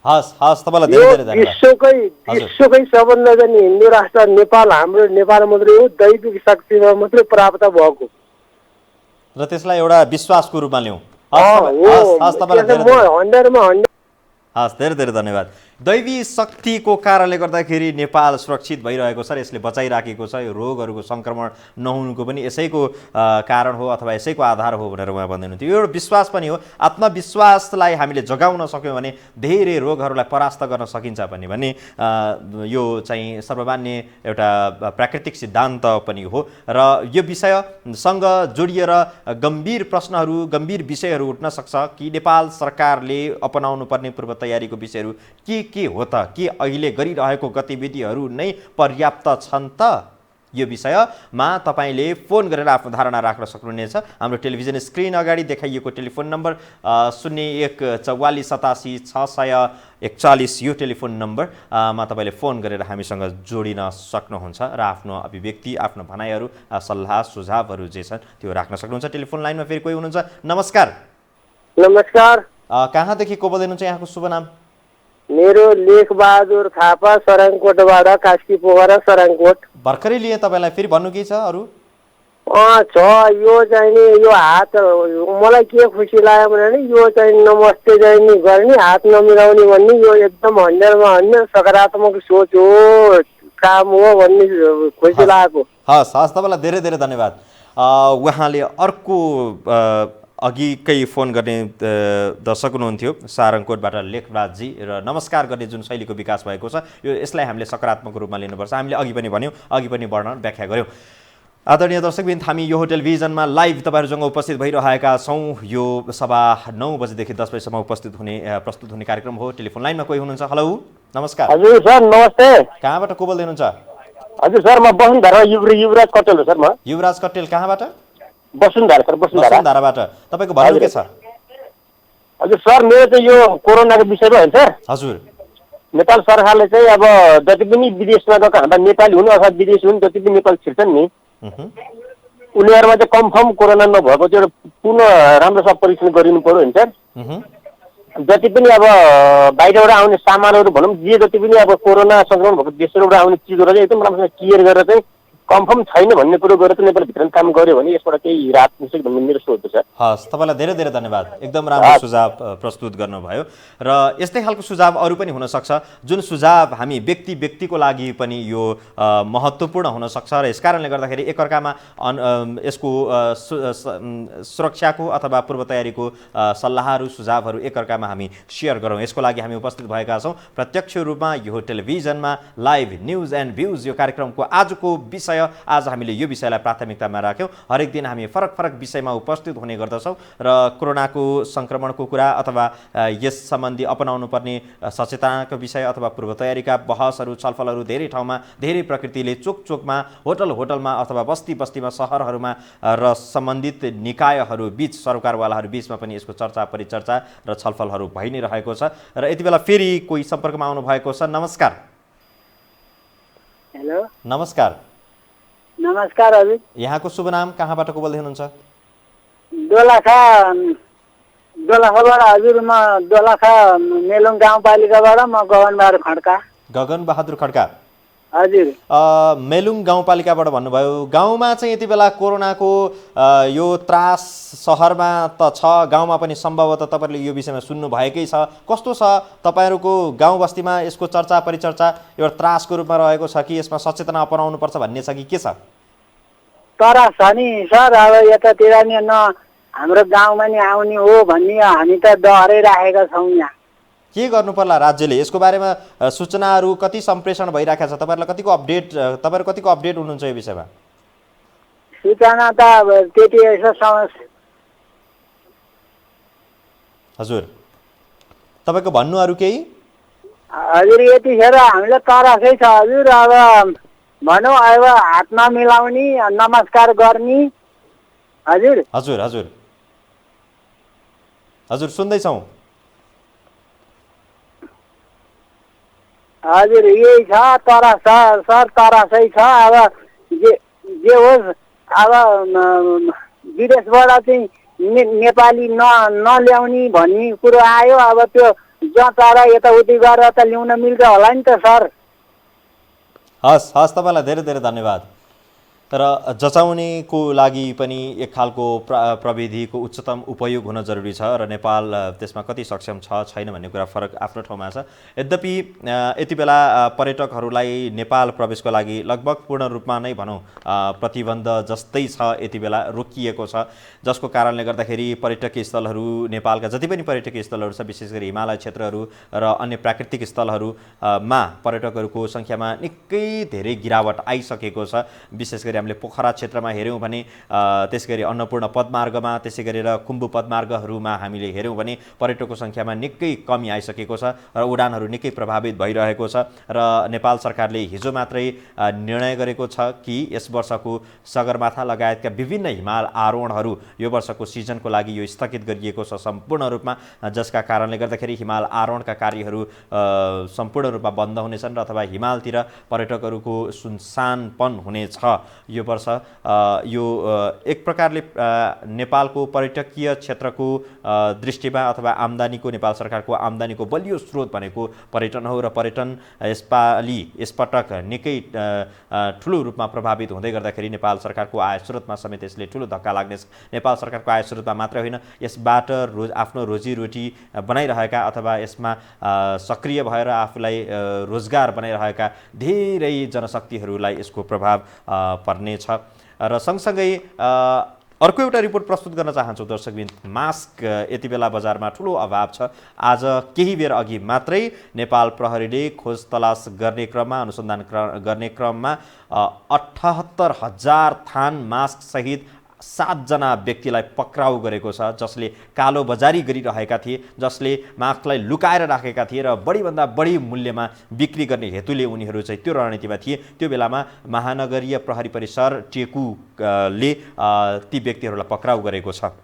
हस् हस्, तपाईँलाई धेरै धेरै धन्यवाद। विश्वकै सबभन्दा जाने हिन्दू राष्ट्र नेपाल, हाम्रो नेपाल मात्रै हो दैविक शक्तिमा मात्रै प्राप्त भएको, र त्यसलाई एउटा विश्वासको रूपमा लिउँ। हस्, धेरै धेरै धन्यवाद। दैवी शक्तिको कारणले गर्दाखेरि नेपाल सुरक्षित भइरहेको छ र यसले बचाइराखेको छ। यो रोगहरूको सङ्क्रमण नहुनुको पनि यसैको कारण हो अथवा यसैको आधार हो भनेर उहाँ भन्दै हुनुहुन्थ्यो। यो एउटा विश्वास पनि हो। आत्मविश्वासलाई हामीले जगाउन सक्यौँ भने धेरै रोगहरूलाई परास्त गर्न सकिन्छ भने यो चाहिँ सर्वमान्य एउटा प्राकृतिक सिद्धान्त पनि हो। र यो विषयसँग जोडिएर गम्भीर प्रश्नहरू, गम्भीर विषयहरू उठ्न सक्छ कि नेपाल सरकारले अपनाउनु पर्ने पूर्व तयारीको विषयहरू के हो त? के अहिले गरिरहेको गतिविधिहरू नै पर्याप्त छन् त? यो विषयमा तपाईँले फोन गरेर आफ्नो धारणा राख्न सक्नुहुनेछ। हाम्रो टेलिभिजन स्क्रिन अगाडि देखाइएको टेलिफोन नम्बर 0144876641 यो टेलिफोन नम्बरमा तपाईँले फोन गरेर हामीसँग जोडिन सक्नुहुन्छ र आफ्नो अभिव्यक्ति, आफ्नो भनाइहरू, सल्लाह सुझावहरू जे छन् त्यो राख्न सक्नुहुन्छ। टेलिफोन लाइनमा फेरि कोही हुनुहुन्छ? नमस्कार। नमस्कार। कहाँदेखि को बोल्दै हुनुहुन्छ? यहाँको शुभ नाम? मेरो लेखबहादुर थापा, सराङकोटबाट, कास्की पोखरा सराङकोट। भर्खरै लिए तपाईँलाई, फेरि भन्नु के छ अरू? छ यो चाहिँ नि यो हात मलाई के खुसी लाग्यो भने यो चाहिँ नमस्ते चाहिँ नि गर्ने, हात नमिलाउने भन्ने, यो एकदम 100मा 100 सकारात्मक सोच हो, काम हो भन्ने खुसी लागेको। हस् हस्, तपाईँलाई धेरै धेरै धन्यवाद। उहाँले अर्को अघिकै फोन गर्ने दर्शक हुनुहुन्थ्यो सारङकोटबाट लेखराजजी, र नमस्कार गर्ने जुन शैलीको विकास भएको छ यसलाई हामीले सकारात्मक रूपमा लिनुपर्छ। हामीले अघि पनि भन्यौँ, अघि पनि वर्णन व्याख्या गऱ्यौँ। आदरणीय दर्शकबिन, हामी यो टेलिभिजनमा लाइभ तपाईँहरूसँग उपस्थित भइरहेका छौँ। यो सभा 9 बजेदेखि 10 बजेसम्म प्रस्तुत हुने कार्यक्रम हो। टेलिफोन लाइनमा कोही हुनुहुन्छ? हेलो, नमस्कार। हजुर सर, नमस्ते। कहाँबाट को बोल्दै हुनुहुन्छ? हजुर सर, म वसुन्धरा युवराज कटेल हो सर। म युवराज कटेल, कहाँबाट? वसुन्धरा सर, वसुन्धराबाट। तपाईँको भन्नु के छ? हजुर सर, मेरो चाहिँ यो कोरोनाको विषयमा होइन सर। हजुर, नेपाल सरकारले चाहिँ अब जति पनि विदेशमा गएको हाम्रा नेपाली हुन् अथवा विदेशी हुन्, जति पनि नेपाल छिर्छन् नि, उनीहरूमा चाहिँ कन्फर्म कोरोना नभएको चाहिँ पुनः राम्रोसँग परीक्षण गरिनु पर्यो होइन सर। जति पनि अब बाहिरबाट आउने सामानहरू भनौँ, जे जति पनि अब कोरोना सङ्क्रमण भएको देशहरूबाट आउने चिजहरू चाहिँ एकदम राम्रोसँग क्लियर गरेर चाहिँ कन्फर्म छैन भन्ने कुरो गरेर चाहिँ नेपालभित्र काम गर्यो भने यसबाट केही राहत हुन्छ भन्ने मेरो सोच छ। हस्, तपाईँलाई धेरै धेरै धन्यवाद। एकदम राम्रो सुझाव प्रस्तुत गर्नुभयो र यस्तै खालको सुझाव अरू पनि हुनसक्छ, जुन सुझाव हामी व्यक्तिको लागि पनि यो महत्त्वपूर्ण हुनसक्छ र यस कारणले गर्दाखेरि एकअर्कामा यसको सुरक्षाको अथवा पूर्व तयारीको सल्लाहहरू सुझावहरू एकअर्कामा हामी सेयर गरौँ। यसको लागि हामी उपस्थित भएका छौँ प्रत्यक्ष रूपमा यो टेलिभिजनमा लाइभ न्युज एन्ड भ्युज यो कार्यक्रमको आजको विषय। आज हामीले यो विषयलाई प्राथमिकतामा राख्यौँ। हरेक दिन हामी फरक फरक विषयमा उपस्थित हुने गर्दछौँ र कोरोनाको सङ्क्रमणको कुरा अथवा यस सम्बन्धी अपनाउनु पर्ने सचेतनाको विषय अथवा पूर्व तयारीका बहसहरू, छलफलहरू धेरै ठाउँमा, धेरै प्रकृतिले चोकमा, होटलमा अथवा बस्तीमा, सहरहरूमा र सम्बन्धित निकायहरू बीच, सरकारवालाहरू बीचमा पनि यसको चर्चा परिचर्चा र छलफलहरू भइ नै रहेको छ। र यति बेला फेरि कोही सम्पर्कमा आउनु भएको छ। नमस्कार। हेलो, नमस्कार। नमस्कार हजुर। यहाँको शुभ नाम, कहाँबाट को बोल्दै हुनुहुन्छ? दोलखाबाट हजुर। म दोलखा मेलुङ गाउँपालिकाबाट म गगनबहादुर खड्का। गगनबहादुर खड्का हजुर। मेलुङ गाउँपालिकाबाट भन्नुभयो। गाउँमा चाहिँ यति बेला कोरोनाको यो त्रास सहरमा त छ, गाउँमा पनि सम्भवतः तपाईँहरूले यो विषयमा सुन्नु भएकै छ। कस्तो छ तपाईँहरूको गाउँ बस्तीमा? यसको चर्चा परिचर्चा एउटा त्रासको रूपमा रहेको छ कि यसमा सचेतना अपनाउनु पर्छ भन्ने छ कि के छ? त्रास छ नि सर, अब यतातिर नि न हाम्रो गाउँमा नि आउने हो भन्ने हामी त डरै राखेका छौँ। यहाँ के गर्नु पर्ला राज्यले? यसको बारेमा सूचनाहरू कति सम्प्रेषण भइरहेको छ? तपाईँहरू कतिको अपडेट हुनुहुन्छ यो विषयमा? सूचना त अब त्यति यसो समस्या। हजुर, तपाईँको भन्नु अरू केही? हजुर, यतिखेर हामीलाई तरासै छ हजुर। अब भनौँ अब हात नमिलाउने, नमस्कार गर्ने। हजुर हजुर हजुर हजुर सुन्दैछौँ। हजुर यही छ। तर सर तरासै छ। अब जे होस्, अब विदेशबाट चाहिँ नेपाली नल्याउने भन्ने कुरो आयो। अब त्यो तर यताउति गरेर त ल्याउन मिल्छ होला नि त सर। हस् हस्, तपाईँलाई धेरै धेरै धन्यवाद। तर जचाउनेको लागि पनि एक खालको प्रविधिको उच्चतम उपयोग हुन जरुरी छ र नेपाल त्यसमा कति सक्षम छ छैन भन्ने कुरा फरक आफ्नो ठाउँमा छ। यद्यपि यति बेला पर्यटकहरूलाई नेपाल प्रवेशको लागि लगभग पूर्ण रूपमा नै भनौँ प्रतिबन्ध जस्तै छ, यति बेला रोकिएको छ, जसको कारणले गर्दाखेरि पर्यटकीय स्थलहरू, नेपालका जति पनि पर्यटकीय स्थलहरू छ, विशेष गरी हिमालय क्षेत्रहरू र अन्य प्राकृतिक स्थलहरूमा पर्यटकहरूको सङ्ख्यामा निकै धेरै गिरावट आइसकेको छ। विशेष गरी हामीले पोखरा क्षेत्रमा हेऱ्यौँ भने, त्यसै गरी अन्नपूर्ण पदमार्गमा, त्यसै गरेर कुम्बु पदमार्गहरूमा हामीले हेऱ्यौँ भने पर्यटकको सङ्ख्यामा निकै कमी आइसकेको छ र उडानहरू निकै प्रभावित भइरहेको छ। र नेपाल सरकारले हिजो मात्रै निर्णय गरेको छ कि यस वर्षको सगरमाथा लगायतका विभिन्न हिमाल आरोहणहरू यो वर्षको सिजनको लागि यो स्थगित गरिएको छ सम्पूर्ण रूपमा, जसका कारणले गर्दाखेरि हिमाल आरोहणका कार्यहरू सम्पूर्ण रूपमा बन्द हुनेछन् र अथवा हिमालतिर पर्यटकहरूको सुनसानपन हुनेछ यो वर्ष। यो एक प्रकारले नेपालको पर्यटकीय क्षेत्रको दृष्टिमा अथवा आम्दानीको, नेपाल सरकारको आम्दानीको बलियो स्रोत भनेको पर्यटन हो र पर्यटन यसपटक निकै ठुलो रूपमा प्रभावित हुँदै गर्दाखेरि नेपाल सरकारको आय स्रोतमा समेत यसले ठुलो धक्का लाग्नेछ। नेपाल सरकारको आय स्रोतमा मात्रै होइन, यसबाट आफ्नो रोजीरोटी बनाइरहेका अथवा यसमा सक्रिय भएर आफूलाई रोजगार बनाइरहेका धेरै जनशक्तिहरूलाई यसको प्रभाव पर्नेछ। र सँगसँगै अर्को एउटा रिपोर्ट प्रस्तुत गर्न चाहन्छु दर्शकबिन। मास्क यति बेला बजारमा ठुलो अभाव छ। आज केही बेर अघि मात्रै नेपाल प्रहरीले खोज तलास गर्ने क्रममा, अनुसन्धान गर्ने क्रममा 78,000 थान मास्क सहित 7 जना व्यक्तिलाई पक्राउ गरेको छ, जसले कालो बजारी गरिरहेका थिए, जसले मास्कलाई लुकाएर राखेका थिए र बढीभन्दा बढी मूल्यमा बिक्री गर्ने हेतुले उनीहरू चाहिँ त्यो रणनीतिमा थिए। त्यो बेलामा महानगरीय प्रहरी परिसर टेकुले ती व्यक्तिहरूलाई पक्राउ गरेको छ।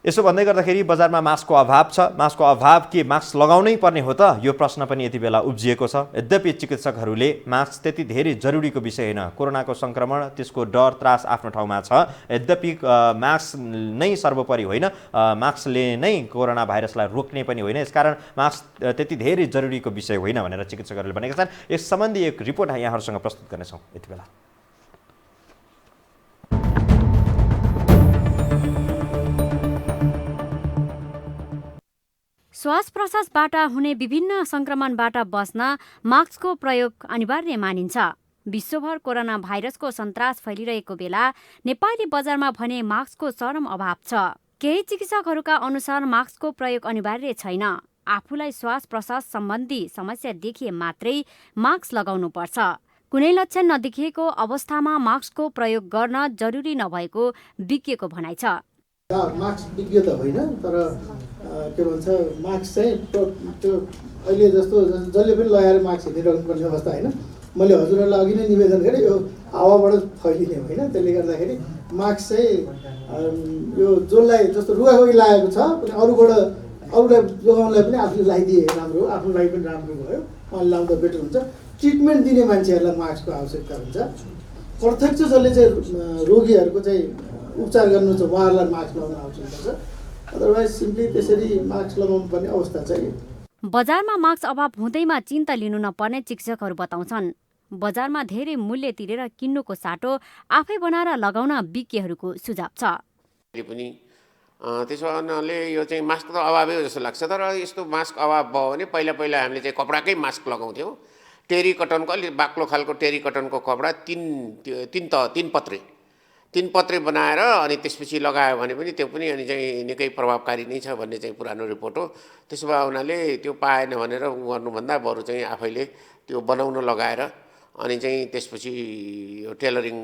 यसो भन्दै गर्दाखेरि बजारमा मास्कको अभाव छ। मास्कको अभाव के मास्क लगाउनै पर्ने हो त? यो प्रश्न पनि यति बेला उब्जिएको छ। यद्यपि चिकित्सकहरूले मास्क त्यति धेरै जरुरीको विषय होइन, कोरोनाको सङ्क्रमण त्यसको डर त्रास आफ्नो ठाउँमा छ। यद्यपि मास्क नै सर्वोपरि होइन, मास्कले नै कोरोना भाइरसलाई रोक्ने पनि होइन, यसकारण मास्क त्यति धेरै जरुरीको विषय होइन भनेर चिकित्सकहरूले भनेका छन्। यस सम्बन्धी एक रिपोर्ट यहाँहरूसँग प्रस्तुत गर्नेछौँ यति बेला। श्वास प्रश्वासबाट हुने विभिन्न सङ्क्रमणबाट बच्न मास्कको प्रयोग अनिवार्य मानिन्छ। विश्वभर कोरोना भाइरसको सन्तास फैलिरहेको बेला नेपाली बजारमा भने मास्कको चरम अभाव छ। केही चिकित्सकहरूका अनुसार मास्कको प्रयोग अनिवार्य छैन। आफूलाई श्वास प्रश्वास सम्बन्धी समस्या देखिए मात्रै मास्क लगाउनुपर्छ। कुनै लक्षण नदेखिएको अवस्थामा मास्कको प्रयोग गर्न जरुरी नभएको विज्ञको भनाइ छ। मास्क विज्ञ त होइन, तर के भन्छ मास्क चाहिँ त्यो अहिले जस्तो जसले पनि लगाएर मास्क हिँडिरहनुपर्ने अवस्था होइन। मैले हजुरहरूलाई अघि नै निवेदन गरेँ, यो हावाबाट फैलिने होइन, त्यसले गर्दाखेरि मास्क चाहिँ यो जसलाई जस्तो रुगाखोकी लागेको छ अनि अरूलाई जोगाउनलाई पनि आफूले लगाइदिए राम्रो हो, आफ्नो लागि पनि राम्रो भयो, उहाँले लाउँदा बेटर हुन्छ। ट्रिटमेन्ट दिने मान्छेहरूलाई मास्कको आवश्यकता हुन्छ। प्रत्यक्ष जसले चाहिँ रोगीहरूको चाहिँ उपचार गर्नु छ उहाँहरूलाई मास्क लगाउन आवश्यकता छ। अदरवाइज सिम्पली त्यसरी मास्क लगाउनु पर्ने अवस्था चाहिँ। बजारमा मास्क अभाव हुँदैमा चिन्ता लिनु नपर्ने चिकित्सकहरू बताउँछन्। बजारमा धेरै मूल्य तिरेर किन्नुको साटो आफै बनाएर लगाउन विज्ञहरूको सुझाव छ। पनि त्यसो हुनाले यो चाहिँ मास्क त अभावै हो जस्तो लाग्छ। तर यस्तो मास्क अभाव भयो भने पहिला हामीले चाहिँ कपडाकै मास्क लगाउँथ्यौँ। टेरी कटनको अलि बाक्लो खालको टेरी कटनको कपडा तीन पत्रे बनाएर अनि त्यसपछि लगायो भने पनि त्यो पनि अनि चाहिँ निकै प्रभावकारी नै छ भन्ने चाहिँ पुरानो रिपोर्ट हो। त्यसो भए हुनाले त्यो पाएन भनेर गर्नुभन्दा बरु चाहिँ आफैले त्यो बनाउन लगाएर अनि चाहिँ त्यसपछि यो टेलरिङ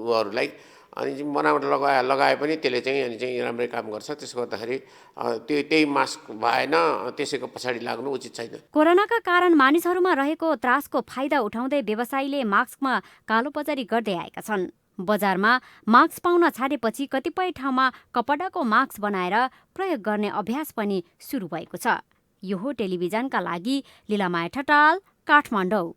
उहरूलाई अनि चाहिँ बनावट लगाए पनि त्यसले चाहिँ अनि चाहिँ राम्रै काम गर्छ। त्यसो गर्दाखेरि त्यही मास्क भएन त्यसैको पछाडि लाग्नु उचित छैन। कोरोनाका कारण मानिसहरूमा रहेको त्रासको फाइदा उठाउँदै व्यवसायीले मास्कमा कालोबजारी गर्दै आएका छन्। बजारमा मास्क पाउन छाडेपछि कतिपय ठाउँमा कपडाको मास्क बनाएर प्रयोग गर्ने अभ्यास पनि सुरु भएको छ। यो हो टेलिभिजनका लागि लीलामाया ठटाल, काठमाडौँ।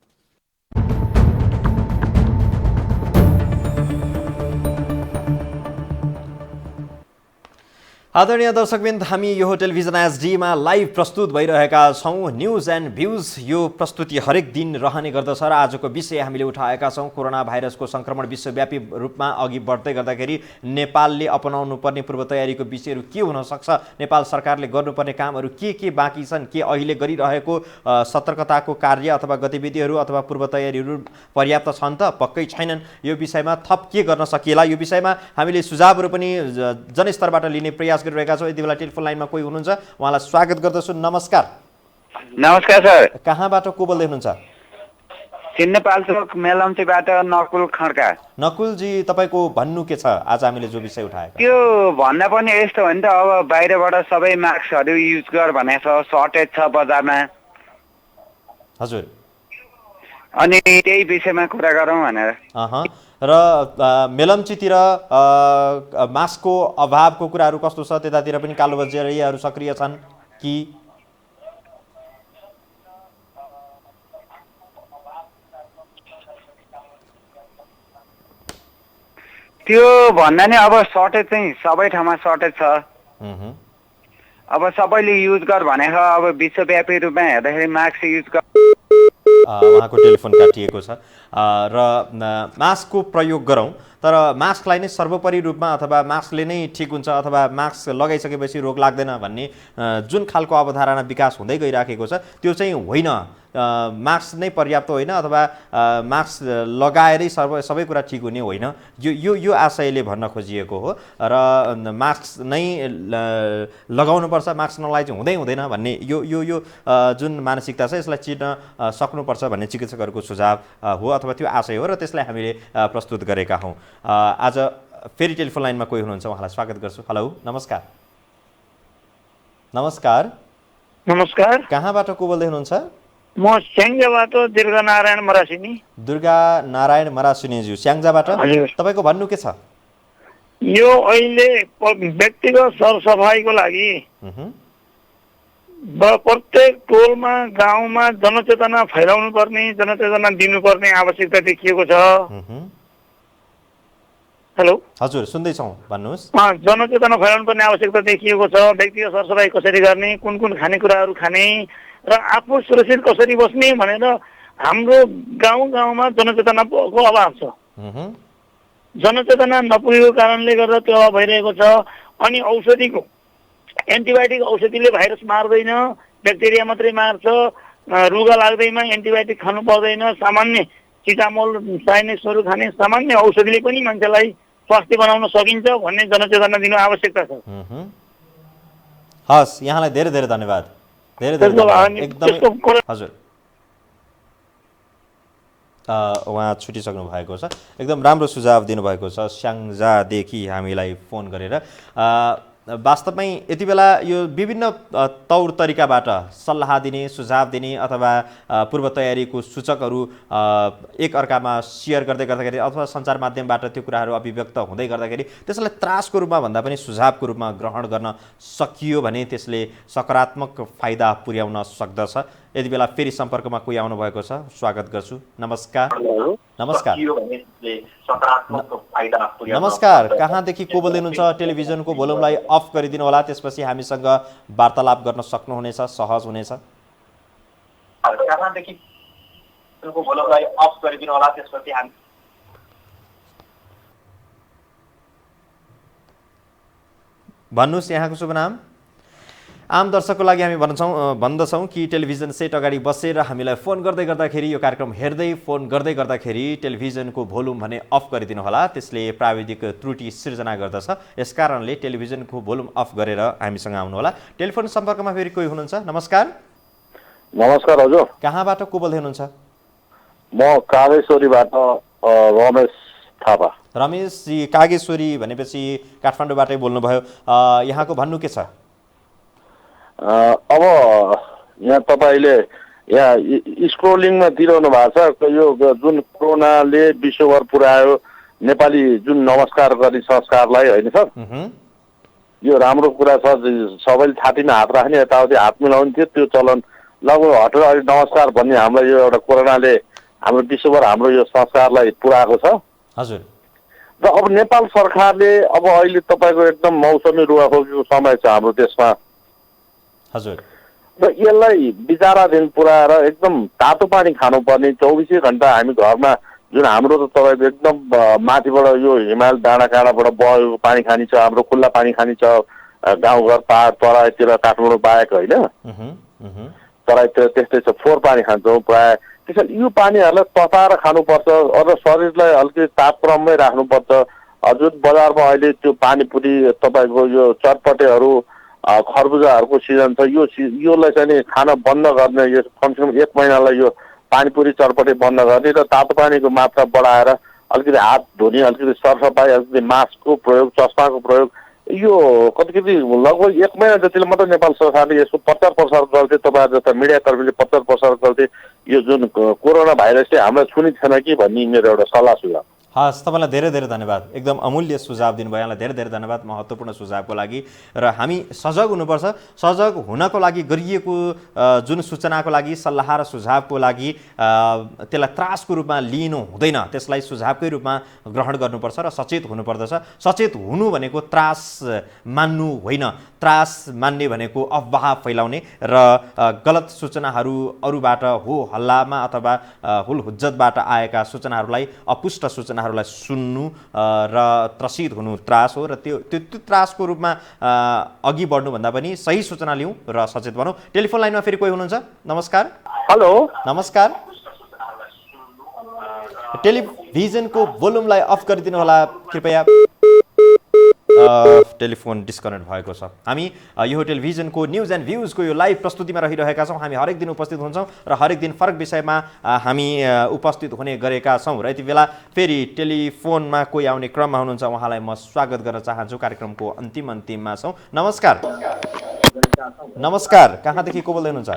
आदरणीय दर्शकवृन्द, हामी यो टेलिभिजन एसडीमा लाइभ प्रस्तुत भइरहेका छौँ। न्युज एन्ड भ्युज यो प्रस्तुति हरेक दिन रहने गर्दछ र आजको विषय हामीले उठाएका छौँ कोरोना भाइरसको सङ्क्रमण विश्वव्यापी रूपमा अघि बढ्दै गर्दाखेरि नेपालले अपनाउनु पर्ने पूर्व तयारीको विषयहरू के हुन सक्छ, नेपाल सरकारले गर्नुपर्ने कामहरू के बाँकी छन्, के अहिले गरिरहेको सतर्कताको कार्य अथवा गतिविधिहरू अथवा पूर्व तयारीहरू पर्याप्त छन् त पक्कै छैनन्। यो विषयमा थप के गर्न सकिएला, यो विषयमा हामीले सुझावहरू पनि जनस्तरबाट लिने प्रयास गरिरहेका छौँ। यति बेला टेलिफोन लाइनमा कोही हुनुहुन्छ, उहाँलाई स्वागत गर्दछु। नमस्कार। नमस्कार सर। कहाँबाट को बोल्दै हुनुहुन्छ? सिन्धुपाल्चोक मेलम्चीबाट नकुल खड्का। नकुलजी, तपाईँको भन्नु के छ आज हामीले जो विषय उठाएको? त्यो भन्दा पनि यस्तो हो नि त, अब बाहिरबाट सबै मास्कहरू युज गर भनेको छ, सर्टेज छ बजारमा। हजुर, अनि त्यही विषयमा कुरा गरौँ भनेर। र मेलम्चीतिर मास्कको अभावको कुराहरू कस्तो छ? त्यतातिर पनि कालोबजारीहरू सक्रिय छन् कि? त्यो भन्दा नि अब सर्टेज चाहिँ सबै ठाउँमा सर्टेज छ। अब सबैले युज गर भनेको, अब विश्वव्यापी रूपमा हेर्दाखेरि मास्क युज गर। उहाँको टेलिफोन काटिएको छ र मास्कको प्रयोग गरौँ, तर मास्कलाई नै सर्वोपरि रूपमा अथवा मास्कले नै ठिक हुन्छ अथवा मास्क लगाइसकेपछि रोग लाग्दैन भन्ने जुन खालको अवधारणा विकास हुँदै गइराखेको छ त्यो चाहिँ होइन। मास्क नै पर्याप्त होइन अथवा मास्क लगाएरै सबै कुरा ठिक हुने होइन, यो आशयले भन्न खोजिएको हो। र मास्क नै लगाउनुपर्छ, मास्क नलाइ चाहिँ हुँदैन भन्ने यो जुन मानसिकता छ यसलाई चिर्न सक्नुपर्छ भन्ने चिकित्सकहरूको सुझाव हो अथवा त्यो आशय हो र त्यसलाई हामीले प्रस्तुत गरेका हौँ। आज फेरि टेलिफोन लाइनमा कोही हुनुहुन्छ, उहाँलाई स्वागत गर्छु। हेलो, नमस्कार। नमस्कार। नमस्कार। कहाँबाट को बोल्दै हुनुहुन्छ? म स्याङ्जाबाट दुर्गा नारायण मरासिनी। दुर्गा नारायण मरासिनीज्यू, स्याङ्जाबाट। तपाईँको भन्नु के छ? यो अहिले व्यक्तिगत सरसफाइको लागि प्रत्येक टोलमा गाउँमा जनचेतना फैलाउनु पर्ने, जनचेतना दिनुपर्ने आवश्यकता देखिएको छ। हेलो, हजुर सुन्दैछौँ, भन्नुहोस्। जनचेतना फैलाउनु पर्ने आवश्यकता देखिएको छ। व्यक्तिगत सरसफाइ कसरी गर्ने, कुन खानेकुराहरू खाने र आफू सुरक्षित कसरी बस्ने भनेर हाम्रो गाउँमा जनचेतनाको अभाव छ। जनचेतना नपुगेको कारणले गर्दा त्यो अभाव भइरहेको छ। अनि औषधिको एन्टिबायोटिक औषधिले भाइरस मार्दैन, ब्याक्टेरिया मात्रै मार्छ। रुगा लाग्दैमा एन्टिबायोटिक खानु पर्दैन, सामान्य सिटामोल साइनेसहरू खाने सामान्य औषधिले पनि मान्छेलाई स्वास्थ्य बनाउन सकिन्छ भन्ने जनचेतना दिनु आवश्यकता छ। हस्, यहाँलाई धेरै धेरै धन्यवाद। एकदमै हजुर, उहाँ छुटिसक्नु भएको छ। एकदम राम्रो सुझाव दिनुभएको छ स्याङ्जादेखि हामीलाई फोन गरेर। वास्तवमै यति बेला यो विभिन्न तौर तरिकाबाट सल्लाह दिने, सुझाव दिने अथवा पूर्व तयारीको सूचकहरू एक अर्कामा सेयर गर्दै गर्दाखेरि अथवा सञ्चार माध्यमबाट त्यो कुराहरू अभिव्यक्त हुँदै गर्दाखेरि त्यसलाई त्रासको रूपमा भन्दा पनि सुझावको रूपमा ग्रहण गर्न सकियो भने त्यसले सकारात्मक फाइदा पुर्याउन सक्दछ। यति बेला फेरि सम्पर्कमा कोही आउनु भएको छ, स्वागत गर्छु। नमस्कार। नमस्कार। नमस्कार, कहाँदेखि को बोल्दै हुनुहुन्छ? टेलिभिजनको भोल्युमलाई अफ गरिदिनु होला, त्यसपछि हामीसँग वार्तालाप गर्न सक्नुहुनेछ, सहज हुनेछ। भन्नुहोस् यहाँको शुभ नाम। आम दर्शकको लागि हामी भन्दछौँ कि टेलिभिजन सेट अगाडि बसेर हामीलाई फोन गर्दै गर्दाखेरि यो कार्यक्रम हेर्दै फोन गर्दै गर्दाखेरि टेलिभिजनको भोल्युम भने अफ गरिदिनु होला, त्यसले प्राविधिक त्रुटि सिर्जना गर्दछ। यसकारणले टेलिभिजनको भोल्युम अफ गरेर हामीसँग आउनुहोला। टेलिफोन सम्पर्कमा फेरि कोही हुनुहुन्छ। नमस्कार। नमस्कार हजुर। कहाँबाट को बोल्दै हुनुहुन्छ? म कालेश्वरीबाट रमेश थापा। रमेशजी कागेश्वरी भनेपछि काठमाडौँबाटै बोल्नुभयो, यहाँको भन्नु के छ? अब यहाँ तपाईँले यहाँ स्क्रोलिङमा दिइरहनु भएको छ यो जुन कोरोनाले विश्वभर पुर्यायो नेपाली जुन नमस्कार गर्ने संस्कारलाई, होइन सर? यो राम्रो कुरा छ, सबैले छातीमा हात राख्ने, यताउति हात मिलाउने त्यो चलन लगभग हटेर अहिले नमस्कार भन्ने हामीलाई यो एउटा कोरोनाले हाम्रो विश्वभर हाम्रो यो संस्कारलाई पुर्याएको छ। हजुर। र अब नेपाल सरकारले अब अहिले तपाईँको एकदम मौसमी रुवाखोकीको समय छ हाम्रो देशमा। हजुर। र यसलाई विचाराधीन पुर्याएर एकदम तातो पानी खानुपर्ने, 24 घन्टा हामी घरमा जुन हाम्रो त तपाईँको एकदम माथिबाट यो हिमाल डाँडा काँडाबाट बगेको पानी खानी छ, हाम्रो खुल्ला पानी खानी छ, गाउँघर पाहाड तराईतिर काठमाडौँ बाहेक, होइन? तराईतिर त्यस्तै छ, फोहोर पानी खान्छौँ प्रायः। त्यसैले यो पानीहरूलाई तताएर खानुपर्छ र शरीरलाई अलिकति तापक्रममै राख्नुपर्छ। जुन बजारमा अहिले त्यो पानीपुरी तपाईँको यो चटपटेहरू खरबुजाहरूको सिजन छ, योलाई चाहिँ नि खान बन्द गर्ने, यो कमसेकम 1 महिनालाई यो पानीपुरी चटपटे बन्द गर्ने र तातो पानीको मात्रा बढाएर अलिकति हात धुने, अलिकति सरसफाइ, अलिकति मास्कको प्रयोग, चस्माको प्रयोग, यो कति लगभग 1 महिना जतिले मात्रै नेपाल सरकारले यसको प्रचार प्रसार गर्थे। तपाईँहरू जस्ता मिडियाकर्मीले प्रचार प्रसार गर्थे यो जुन कोरोना भाइरसले हामीलाई छुने छैन कि भन्ने मेरो एउटा सल्लाह सुझाव। हस्, तपाईँलाई धेरै धेरै धन्यवाद, एकदम अमूल्य सुझाव दिनुभयो, यहाँलाई धेरै धेरै धन्यवाद महत्त्वपूर्ण सुझावको लागि। र हामी सजग हुनुपर्छ, सजग हुनको लागि गरिएको जुन सूचनाको लागि, सल्लाह र सुझावको लागि त्यसलाई त्रासको रूपमा लिनु हुँदैन, त्यसलाई सुझावकै रूपमा ग्रहण गर्नुपर्छ र सचेत हुनुपर्दछ। सचेत हुनु भनेको त्रास मान्नु होइन, त्रास मान्ने भनेको अफवाह फैलाउने र गलत सूचनाहरू अरूबाट हो हल्लामा अथवा हुलहुज्जतबाट आएका सूचनाहरूलाई, अपुष्ट सूचनाहरूलाई सुन्नु र त्रसित हुनु त्रास हो। र त्यो त्रासको रूपमा अघि बढ्नुभन्दा पनि सही सूचना लिउँ र सचेत बनौँ। टेलिफोन लाइनमा फेरि कोही हुनुहुन्छ? नमस्कार। हेलो, नमस्कार। टेलिभिजनको भोल्युमलाई अफ गरिदिनु होला कृपया। टेलिफोन डिस्कनेक्ट भएको छ। हामी यो टेलिभिजनको न्युज एन्ड भ्युजको यो लाइभ प्रस्तुतिमा रहिरहेका छौँ। हामी हरेक दिन उपस्थित हुन्छौँ र हरेक दिन फरक विषयमा हामी उपस्थित हुने गरेका छौँ। र यति बेला फेरि टेलिफोनमा कोही आउने क्रममा हुनुहुन्छ, उहाँलाई म स्वागत गर्न चाहन्छु। कार्यक्रमको अन्तिममा छौँ। नमस्कार। नमस्कार, कहाँदेखि को बोल्दै हुनुहुन्छ?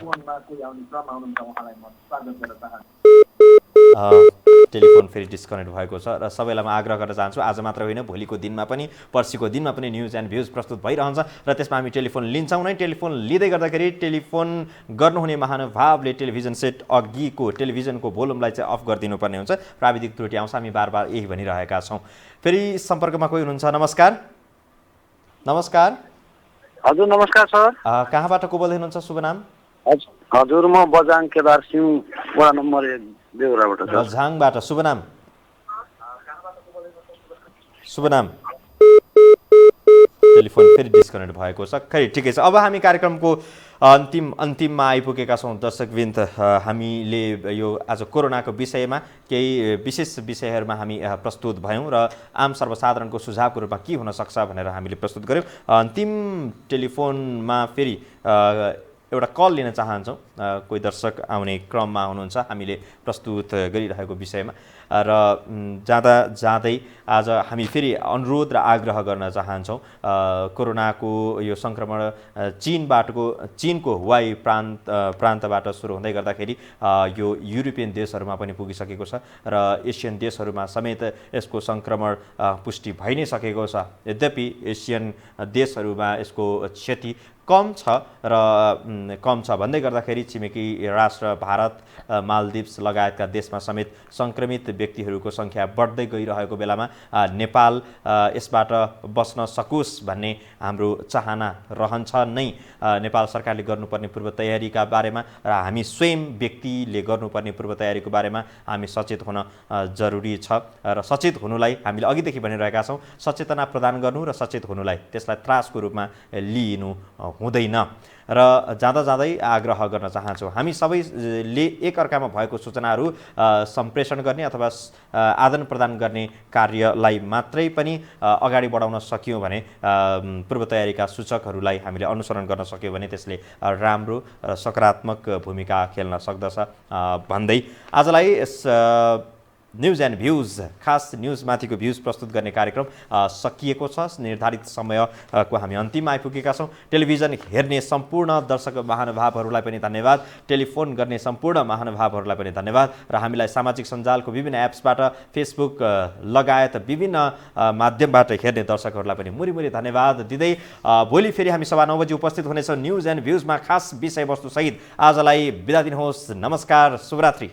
टेलिफोन फेरि डिस्कनेक्ट भएको छ र सबैलाई म आग्रह गर्न चाहन्छु, आज मात्र होइन भोलिको दिनमा पनि पर्सिको दिनमा पनि न्युज एन्ड भ्युज प्रस्तुत भइरहन्छ र त्यसमा हामी टेलिफोन लिन्छौँ नै। टेलिफोन लिँदै गर्दाखेरि टेलिफोन गर्नुहुने महानुभावले टेलिभिजन सेट अघिको टेलिभिजनको भोल्युमलाई चाहिँ अफ गरिदिनुपर्ने हुन्छ। प्राविधिक त्रुटि आउँछ, हामी बार यही भनिरहेका छौँ। फेरि सम्पर्कमा कोही हुनुहुन्छ? नमस्कार। नमस्कार। हजुर, नमस्कार सर। कहाँबाट को बोल्दै हुनुहुन्छ? शुभ नाम? हजुर, म बजाङ केदार सिंह, वडा नम्बर 1 देउराबाट। बझाङबाट। शुभ नाम? शुभ नाम। टेलिफोन फेरि डिस्कनेक्ट भएको छ। खै ठिकै छ, अब हामी कार्यक्रमको अन्तिममा आइपुगेका छौँ। दर्शकवृन्द, हामीले यो आज कोरोनाको विषयमा केही विशेष विषयहरूमा हामी प्रस्तुत भयौँ र आम सर्वसाधारणको सुझावको रूपमा के हुन सक्छ भनेर हामीले प्रस्तुत गऱ्यौँ। अन्तिम टेलिफोनमा फेरि एउटा कल लिन चाहन्छौँ। कोही दर्शक आउने क्रममा हुनुहुन्छ हामीले प्रस्तुत गरिरहेको विषयमा। र जाँदै आज हामी फेरि अनुरोध र आग्रह गर्न चाहन्छौँ। कोरोनाको यो सङ्क्रमण चीनको हुवाई प्रान्तबाट सुरु हुँदै गर्दाखेरि यो युरोपियन देशहरूमा पनि पुगिसकेको छ र एसियन देशहरूमा समेत यसको सङ्क्रमण पुष्टि भइ नै सकेको छ। यद्यपि एसियन देशहरूमा यसको क्षति कम छ भन्दै गर्दाखेरि छिमेकी राष्ट्र भारत, मालदिप्स लगायतका देशमा समेत सङ्क्रमित व्यक्तिहरूको सङ्ख्या बढ्दै गइरहेको बेलामा नेपाल यसबाट बस्न सकोस् भन्ने हाम्रो चाहना रहन्छ नै। नेपाल सरकारले गर्नुपर्ने पूर्व तयारीका बारेमा र हामी स्वयं व्यक्तिले गर्नुपर्ने पूर्व तयारीको बारेमा हामी सचेत हुन जरुरी छ। र सचेत हुनुलाई हामीले अघिदेखि भनिरहेका छौँ, सचेतना प्रदान गर्नु र सचेत हुनुलाई त्यसलाई त्रासको रूपमा लिनु हुँदैन। र जाँदै आग्रह गर्न चाहन्छु, हामी सबैले एकअर्कामा भएको सूचनाहरू सम्प्रेषण गर्ने अथवा आदान प्रदान गर्ने कार्यलाई मात्रै पनि अगाडि बढाउन सक्यौँ भने, पूर्व तयारीका सूचकहरूलाई हामीले अनुसरण गर्न सक्यौँ भने त्यसले राम्रो र सकारात्मक भूमिका खेल्न सक्दछ भन्दै आजलाई न्युज एन्ड भ्युज खास न्युजमाथिको भ्युज प्रस्तुत गर्ने कार्यक्रम सकिएको छ। निर्धारित समयको हामी अन्तिममा आइपुगेका छौँ। टेलिभिजन हेर्ने सम्पूर्ण दर्शक महानुभावहरूलाई पनि धन्यवाद, टेलिफोन गर्ने सम्पूर्ण महानुभावहरूलाई पनि धन्यवाद र हामीलाई सामाजिक सञ्जालको विभिन्न एप्सबाट फेसबुक लगायत विभिन्न माध्यमबाट हेर्ने दर्शकहरूलाई पनि मुरी धन्यवाद दिँदै भोलि फेरि हामी 9:15 बजी उपस्थित हुनेछौँ न्युज एन्ड भ्युजमा खास विषयवस्तुसहित। आजलाई बिदा दिनुहोस्। नमस्कार, शुभरात्रि।